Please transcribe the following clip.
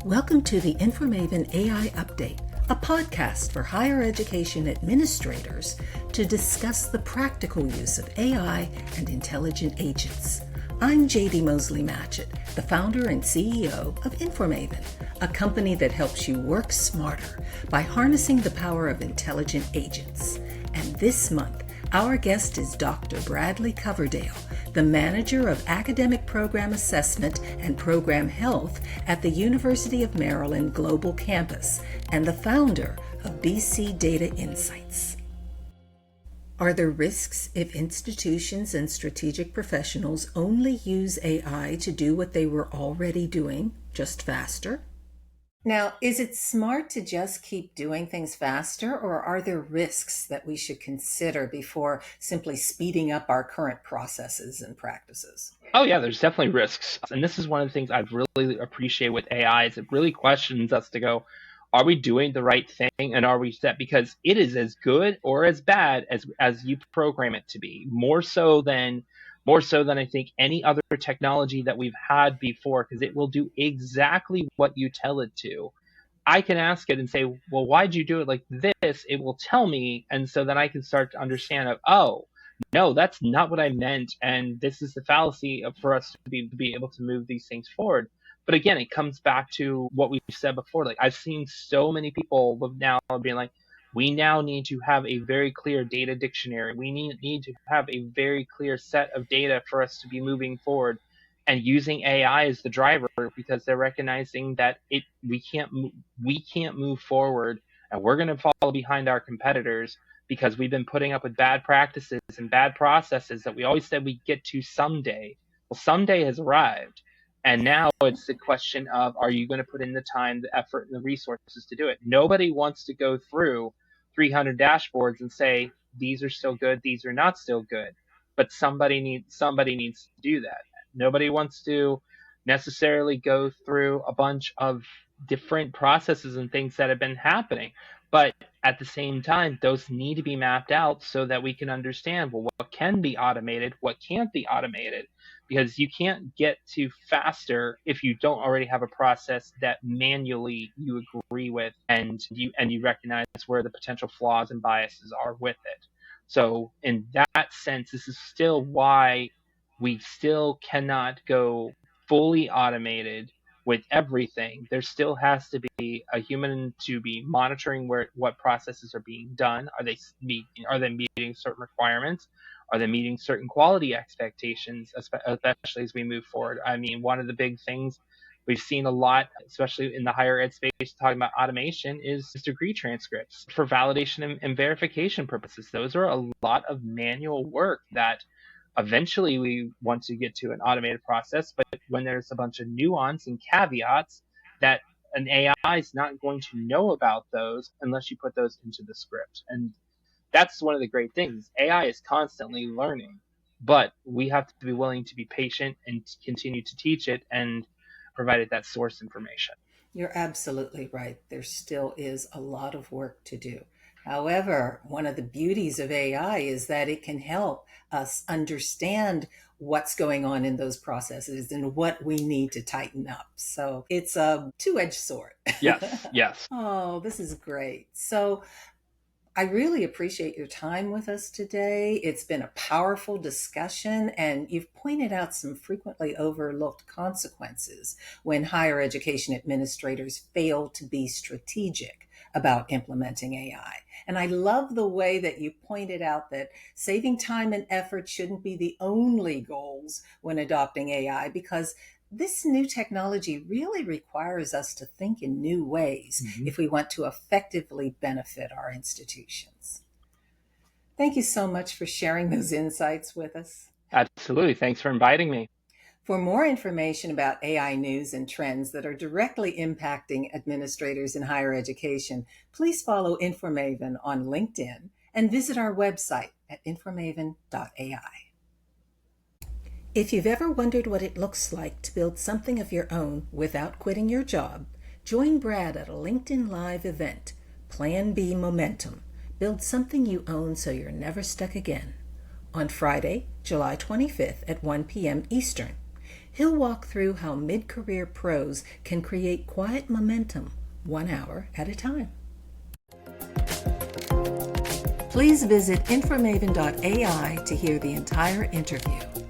Welcome to the InforMaven AI Update, a podcast for higher education administrators to discuss the practical use of AI and intelligent agents. I'm JD Mosley-Matchett, the founder and CEO of InforMaven, a company that helps you work smarter by harnessing the power of intelligent agents. And this month, our guest is Dr. Bradley Coverdale, the Manager of Academic Program Assessment and Program Health at the University of Maryland Global Campus and the founder of BC Data Insights. Are there risks if institutions and strategic professionals only use AI to do what they were already doing, just faster? Now, is it smart to just keep doing things faster, or are there risks that we should consider before simply speeding up our current processes and practices? Oh yeah, there's definitely risks. And this is one of the things I really appreciate with AI is it really questions us to go, are we doing the right thing? And are we set? Because it is as good or as bad as you program it to be. More so than I think any other technology that we've had before, because it will do exactly what you tell it to. I can ask it and say, well, why'd you do it like this? It will tell me. And so then I can start to understand, oh, no, that's not what I meant. And this is the fallacy for us to be able to move these things forward. But again, it comes back to what we've said before. Like I've seen so many people now being like, we now need to have a very clear data dictionary. We need to have a very clear set of data for us to be moving forward, and using AI as the driver because they're recognizing that we can't move forward, and we're going to fall behind our competitors because we've been putting up with bad practices and bad processes that we always said we'd get to someday. Well, someday has arrived. And now it's the question of, are you going to put in the time, the effort, and the resources to do it? Nobody wants to go through 300 dashboards and say, these are still good, these are not still good. But somebody needs to do that. Nobody wants to necessarily go through a bunch of different processes and things that have been happening. But at the same time, those need to be mapped out so that we can understand, well, what can be automated, what can't be automated. Because you can't get to faster if you don't already have a process that manually you agree with and you recognize where the potential flaws and biases are with it. So in that sense, this is still why we still cannot go fully automated with everything. There still has to be a human to be monitoring what processes are being done. Are they meeting certain requirements? Are they meeting certain quality expectations, especially as we move forward? I mean, one of the big things we've seen a lot, especially in the higher ed space, talking about automation, is degree transcripts for validation and verification purposes. Those are a lot of manual work that eventually we want to get to an automated process, but when there's a bunch of nuance and caveats that an AI is not going to know about those unless you put those into the script. And that's one of the great things. AI is constantly learning, but we have to be willing to be patient and continue to teach it and provide it that source information. You're absolutely right. There still is a lot of work to do. However, one of the beauties of AI is that it can help us understand what's going on in those processes and what we need to tighten up. So it's a two-edged sword. Yes. Oh, this is great. So I really appreciate your time with us today. It's been a powerful discussion, and you've pointed out some frequently overlooked consequences when higher education administrators fail to be strategic about implementing AI. And I love the way that you pointed out that saving time and effort shouldn't be the only goals when adopting AI, because this new technology really requires us to think in new ways if we want to effectively benefit our institutions. Thank you so much for sharing those insights with us. Absolutely. Thanks for inviting me. For more information about AI news and trends that are directly impacting administrators in higher education, please follow InforMaven on LinkedIn and visit our website at InforMaven.ai. If you've ever wondered what it looks like to build something of your own without quitting your job, join Brad at a LinkedIn Live event, Plan B Momentum. Build something you own so you're never stuck again, on Friday, July 25th at 1 p.m. Eastern. He'll walk through how mid-career pros can create quiet momentum 1 hour at a time. Please visit InforMaven AI to hear the entire interview.